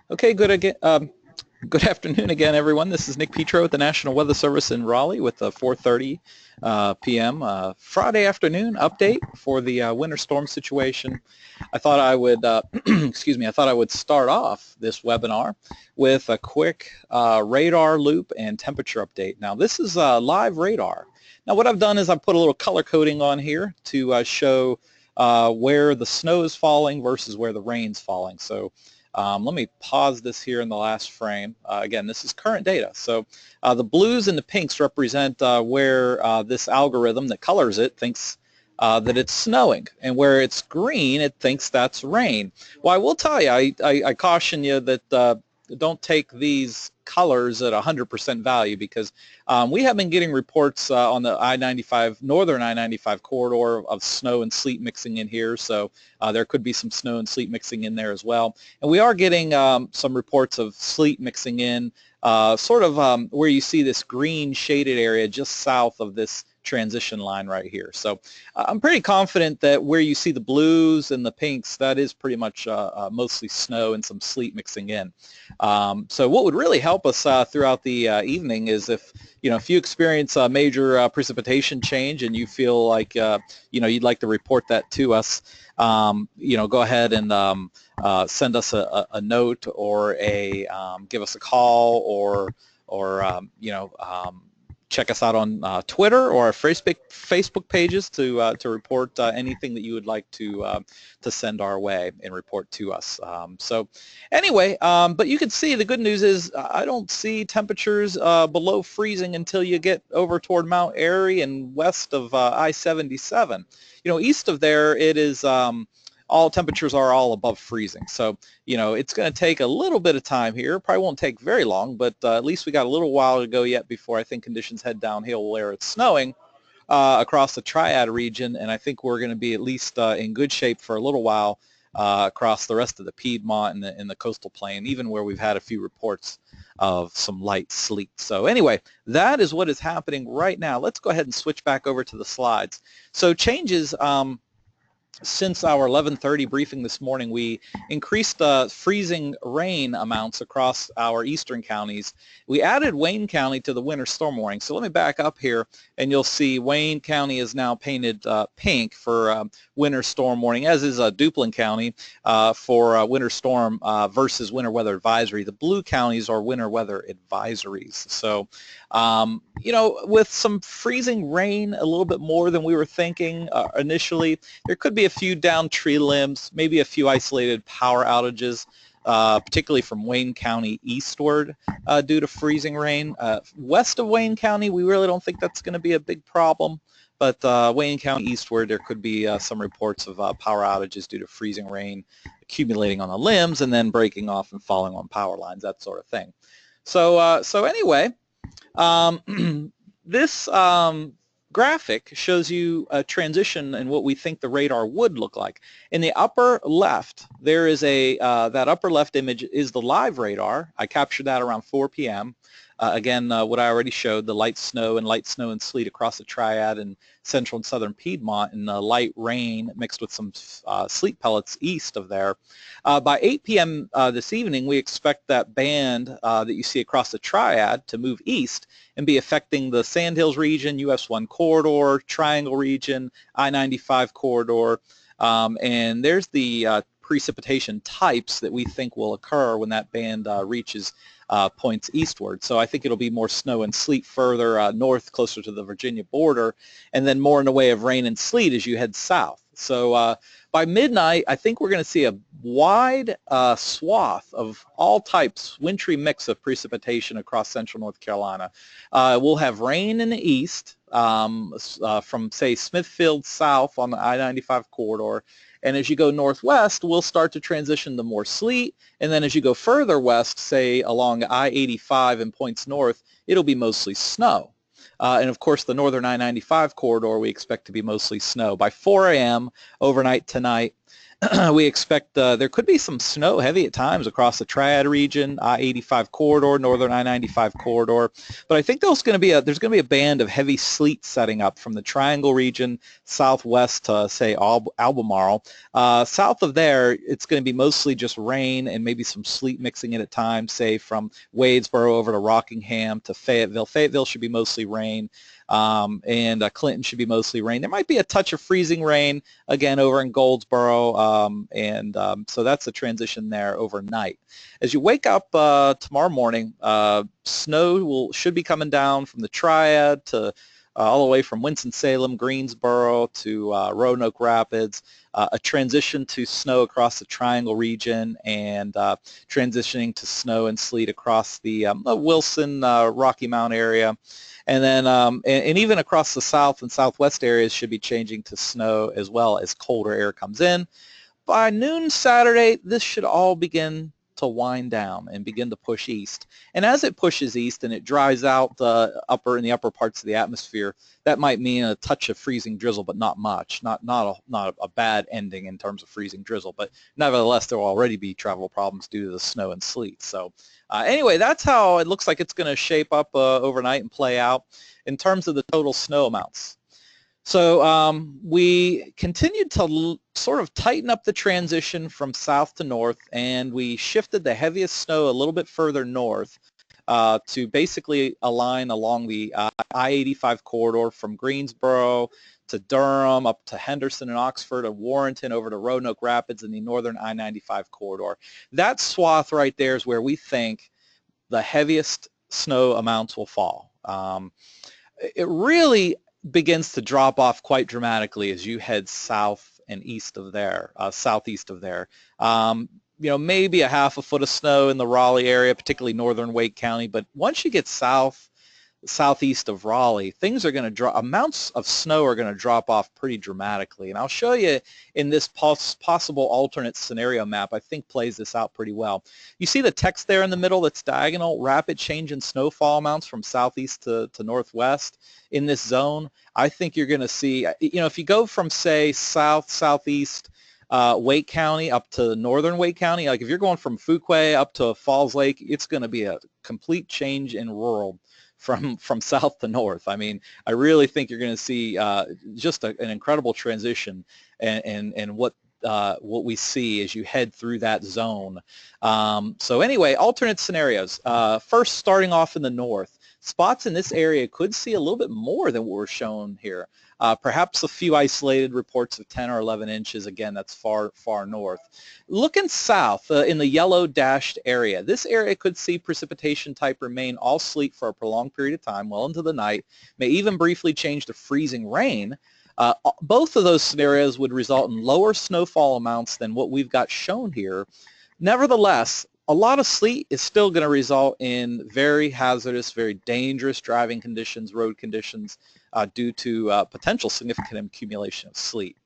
Okay, good afternoon again, everyone. This is Nick Petro with the National Weather Service in Raleigh with the 4:30 p.m. Friday afternoon update for the winter storm situation. I thought I would, excuse me, I thought I would start off this webinar with a quick radar loop and temperature update. Now, this is live radar. Now, what I've done is I've put a little color coding on here to show where the snow is falling versus where the rain's falling. So let me pause this here in the last frame. Again, this is current data. So the blues and the pinks represent where this algorithm that colors it thinks that it's snowing, and where it's green, it thinks that's rain. Well, I will tell you, I caution you that don't take these colors at 100% value, because we have been getting reports on the I-95, northern I-95 corridor of snow and sleet mixing in here, so there could be some snow and sleet mixing in there as well. And we are getting some reports of sleet mixing in sort of where you see this green shaded area just south of this transition line right here. So I'm pretty confident that where you see the blues and the pinks, that is pretty much mostly snow and some sleet mixing in. So what would really help us throughout the evening is if you experience a major precipitation change and you feel like you'd like to report that to us, go ahead and send us a note, or give us a call, or check us out on Twitter or our Facebook pages to report anything that you would like to send our way and report to us. So anyway, but you can see the good news is I don't see temperatures below freezing until you get over toward Mount Airy and west of I-77. East of there it is all temperatures are all above freezing. So, it's going to take a little bit of time here. Probably won't take very long, but at least we got a little while to go yet before I think conditions head downhill where it's snowing across the Triad region, and I think we're going to be at least in good shape for a little while across the rest of the Piedmont and the coastal plain, even where we've had a few reports of some light sleet. So anyway, that is what is happening right now. Let's go ahead and switch back over to the slides. So changes since our 11:30 briefing this morning, we increased the freezing rain amounts across our eastern counties. We added Wayne County to the winter storm warning. So let me back up here, and you'll see Wayne County is now painted pink for winter storm warning, as is Duplin County for winter storm versus winter weather advisory. The blue counties are winter weather advisories. So, with some freezing rain, a little bit more than we were thinking initially, there could be a few downed tree limbs, maybe a few isolated power outages, particularly from Wayne County eastward due to freezing rain. West of Wayne County, we really don't think that's going to be a big problem, but Wayne County eastward, there could be some reports of power outages due to freezing rain accumulating on the limbs and then breaking off and falling on power lines, that sort of thing. So anyway, this graphic shows you a transition in what we think the radar would look like. In the upper left, there is that upper left image is the live radar. I captured that around 4 p.m. Again, what I already showed, the light snow and sleet across the Triad and central and southern Piedmont, and the light rain mixed with some sleet pellets east of there. By 8 p.m. This evening, we expect that band that you see across the Triad to move east and be affecting the Sandhills region, US 1 corridor, Triangle region, I-95 corridor, and there's the precipitation types that we think will occur when that band reaches points eastward. So I think it'll be more snow and sleet further north, closer to the Virginia border, and then more in the way of rain and sleet as you head south. So by midnight, I think we're going to see a wide swath of all types, wintry mix of precipitation across central North Carolina. We'll have rain in the east from, say, Smithfield south on the I-95 corridor. And as you go northwest, we'll start to transition to more sleet. And then as you go further west, say along I-85 and points north, it'll be mostly snow. And of course, the northern I-95 corridor we expect to be mostly snow. By 4 a.m. overnight tonight, We expect there could be some snow heavy at times across the Triad region, I-85 corridor, northern I-95 corridor. But I think there's going to be a band of heavy sleet setting up from the Triangle region southwest to, say, Albemarle. South of there, it's going to be mostly just rain and maybe some sleet mixing in at times, say from Wadesboro over to Rockingham to Fayetteville. Fayetteville should be mostly rain. And Clinton should be mostly rain. There might be a touch of freezing rain again over in Goldsboro, so that's the transition there overnight. As you wake up tomorrow morning, snow should be coming down from the Triad to all the way from Winston-Salem, Greensboro to Roanoke Rapids, a transition to snow across the Triangle region, and transitioning to snow and sleet across the Wilson, Rocky Mount area. And then, and even across the south and southwest areas should be changing to snow as well as colder air comes in. By noon Saturday, this should all begin to wind down and begin to push east. And as it pushes east and it dries out in the upper parts of the atmosphere, that might mean a touch of freezing drizzle, but not much. Not a bad ending in terms of freezing drizzle, but nevertheless, there will already be travel problems due to the snow and sleet. So anyway, that's how it looks like it's going to shape up overnight and play out in terms of the total snow amounts. So we continued to sort of tighten up the transition from south to north, and we shifted the heaviest snow a little bit further north to basically align along the I-85 corridor from Greensboro to Durham, up to Henderson and Oxford, and Warrenton over to Roanoke Rapids in the northern I-95 corridor. That swath right there is where we think the heaviest snow amounts will fall. It really begins to drop off quite dramatically as you head south and east of there, southeast of there. Maybe a half a foot of snow in the Raleigh area, particularly northern Wake County, but once you get southeast of Raleigh, things are going to drop, amounts of snow are going to drop off pretty dramatically. And I'll show you in this possible alternate scenario map, I think plays this out pretty well. You see the text there in the middle that's diagonal, rapid change in snowfall amounts from southeast to northwest in this zone. I think you're going to see, if you go from, say, southeast Wake County up to northern Wake County, like if you're going from Fuquay up to Falls Lake, it's going to be a complete change in rural from south to north. I mean, I really think you're going to see just an incredible transition and what we see as you head through that zone. So anyway, alternate scenarios. First, starting off in the north, spots in this area could see a little bit more than what we're shown here. Perhaps a few isolated reports of 10 or 11 inches. Again, that's far north. Looking south in the yellow dashed area, this area could see precipitation type remain all sleet for a prolonged period of time, well into the night, may even briefly change to freezing rain. Both of those scenarios would result in lower snowfall amounts than what we've got shown here. Nevertheless, a lot of sleet is still going to result in very hazardous, very dangerous driving conditions, road conditions, due to potential significant accumulation of sleet.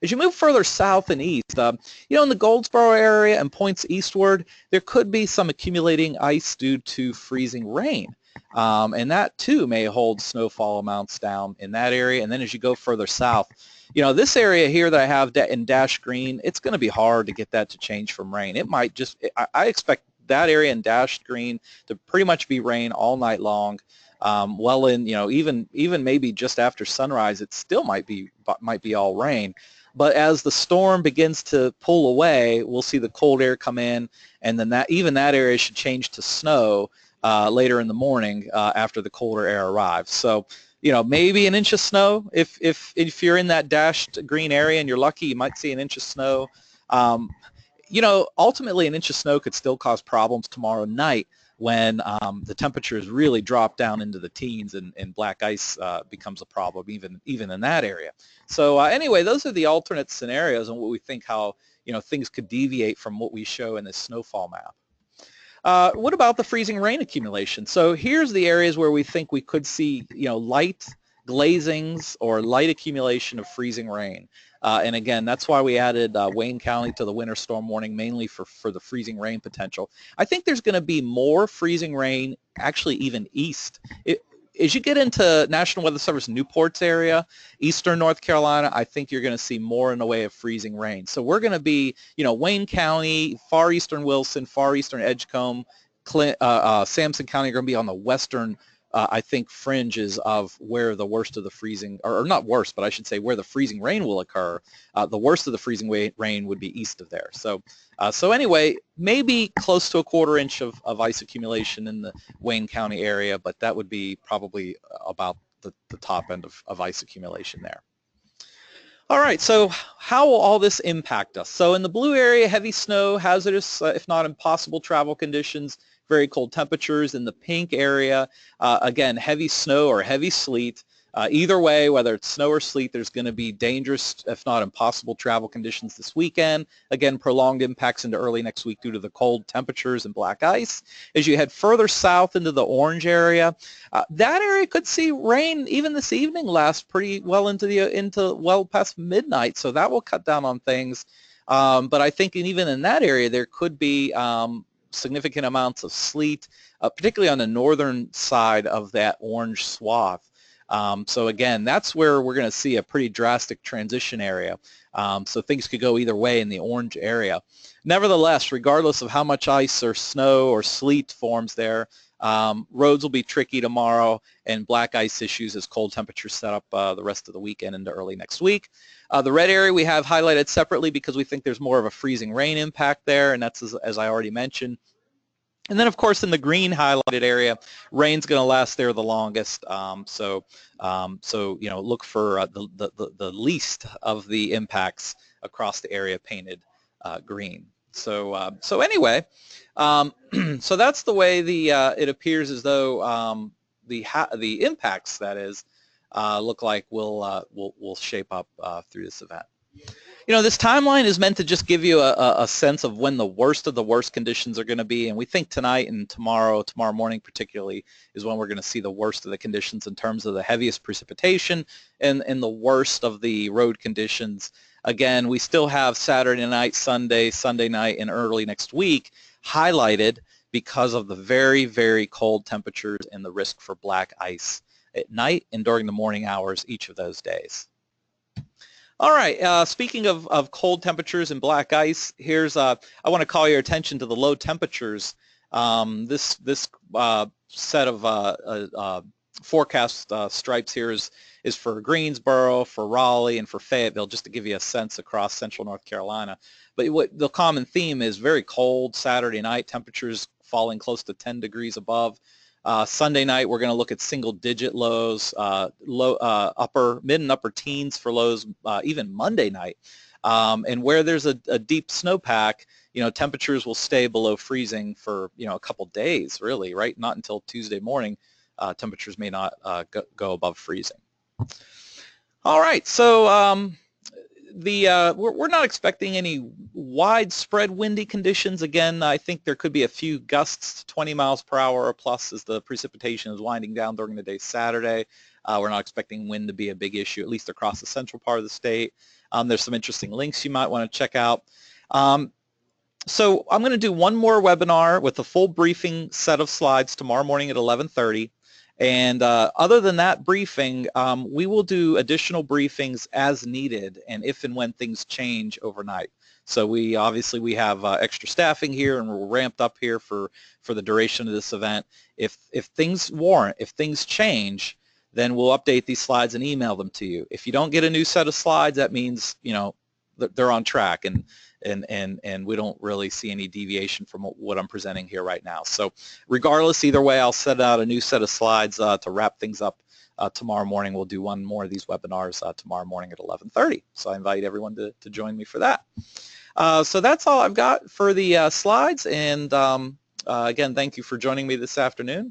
As you move further south and east, in the Goldsboro area and points eastward, there could be some accumulating ice due to freezing rain. And that too may hold snowfall amounts down in that area. And then as you go further south, this area here that I have in dashed green, it's going to be hard to get that to change from rain. It might just, I expect that area in dashed green to pretty much be rain all night long. Well in, even maybe just after sunrise, it still might be all rain. But as the storm begins to pull away, we'll see the cold air come in, and then that area should change to snow later in the morning after the colder air arrives. So, maybe an inch of snow. If you're in that dashed green area and you're lucky, you might see an inch of snow. Ultimately an inch of snow could still cause problems tomorrow night when the temperatures really drop down into the teens and black ice becomes a problem even in that area. So anyway, those are the alternate scenarios and what we think how things could deviate from what we show in this snowfall map. What about the freezing rain accumulation? So here's the areas where we think we could see light glazings or light accumulation of freezing rain. And again, that's why we added Wayne County to the winter storm warning, mainly for the freezing rain potential. I think there's going to be more freezing rain actually even east. as you get into National Weather Service Newport's area, eastern North Carolina, I think you're going to see more in the way of freezing rain. So we're going to be, Wayne County, far eastern Wilson, far eastern Edgecombe, Sampson County are going to be on the western, I think, fringes of where the worst of the freezing, or not worst, but I should say where the freezing rain will occur. The worst of the freezing rain would be east of there. So anyway, maybe close to a quarter inch of ice accumulation in the Wayne County area, but that would be probably about the top end of ice accumulation there. All right, so how will all this impact us? So in the blue area, heavy snow, hazardous, if not impossible travel conditions, very cold temperatures. In the pink area, again, heavy snow or heavy sleet. Either way, whether it's snow or sleet, there's going to be dangerous, if not impossible, travel conditions this weekend. Again, prolonged impacts into early next week due to the cold temperatures and black ice. As you head further south into the orange area, that area could see rain even this evening last pretty well into well past midnight, so that will cut down on things. But I think even in that area, there could be significant amounts of sleet, particularly on the northern side of that orange swath. So again, that's where we're going to see a pretty drastic transition area. So things could go either way in the orange area. Nevertheless, regardless of how much ice or snow or sleet forms there, roads will be tricky tomorrow, and black ice issues as cold temperatures set up the rest of the weekend into early next week. The red area we have highlighted separately because we think there's more of a freezing rain impact there, and that's as I already mentioned. And then, of course, in the green highlighted area, rain's going to last there the longest. So look for the least of the impacts across the area painted green. So anyway, so that's the way it appears as though the impacts, that is, look like will shape up through this event. This timeline is meant to just give you a sense of when the worst of the worst conditions are going to be, and we think tonight and tomorrow morning particularly, is when we're going to see the worst of the conditions in terms of the heaviest precipitation and the worst of the road conditions. Again, we still have Saturday night, Sunday night, and early next week highlighted because of the very, very cold temperatures and the risk for black ice at night and during the morning hours each of those days. All right, speaking of cold temperatures and black ice, here's I want to call your attention to the low temperatures. This set of forecast stripes here is for Greensboro, for Raleigh, and for Fayetteville, just to give you a sense across central North Carolina. But what the common theme is, very cold Saturday night, temperatures falling close to 10 degrees above. Sunday night, we're going to look at single-digit lows, mid and upper teens for lows, even Monday night. And where there's a deep snowpack, temperatures will stay below freezing for, a couple days, really, right? Not until Tuesday morning, temperatures may not go above freezing. All right, so we're not expecting any widespread windy conditions. Again, I think there could be a few gusts, 20 miles per hour or plus, as the precipitation is winding down during the day Saturday. We're not expecting wind to be a big issue, at least across the central part of the state. There's some interesting links you might want to check out. So I'm going to do one more webinar with a full briefing set of slides tomorrow morning at 11:30. And other than that briefing, we will do additional briefings as needed and if and when things change overnight. So we have extra staffing here, and we're ramped up here for the duration of this event. If things warrant, if things change, then we'll update these slides and email them to you. If you don't get a new set of slides, that means they're on track, and we don't really see any deviation from what I'm presenting here right now. So regardless, either way, I'll set out a new set of slides to wrap things up tomorrow morning. We'll do one more of these webinars tomorrow morning at 11:30. So I invite everyone to join me for that. So that's all I've got for the slides, and again, thank you for joining me this afternoon.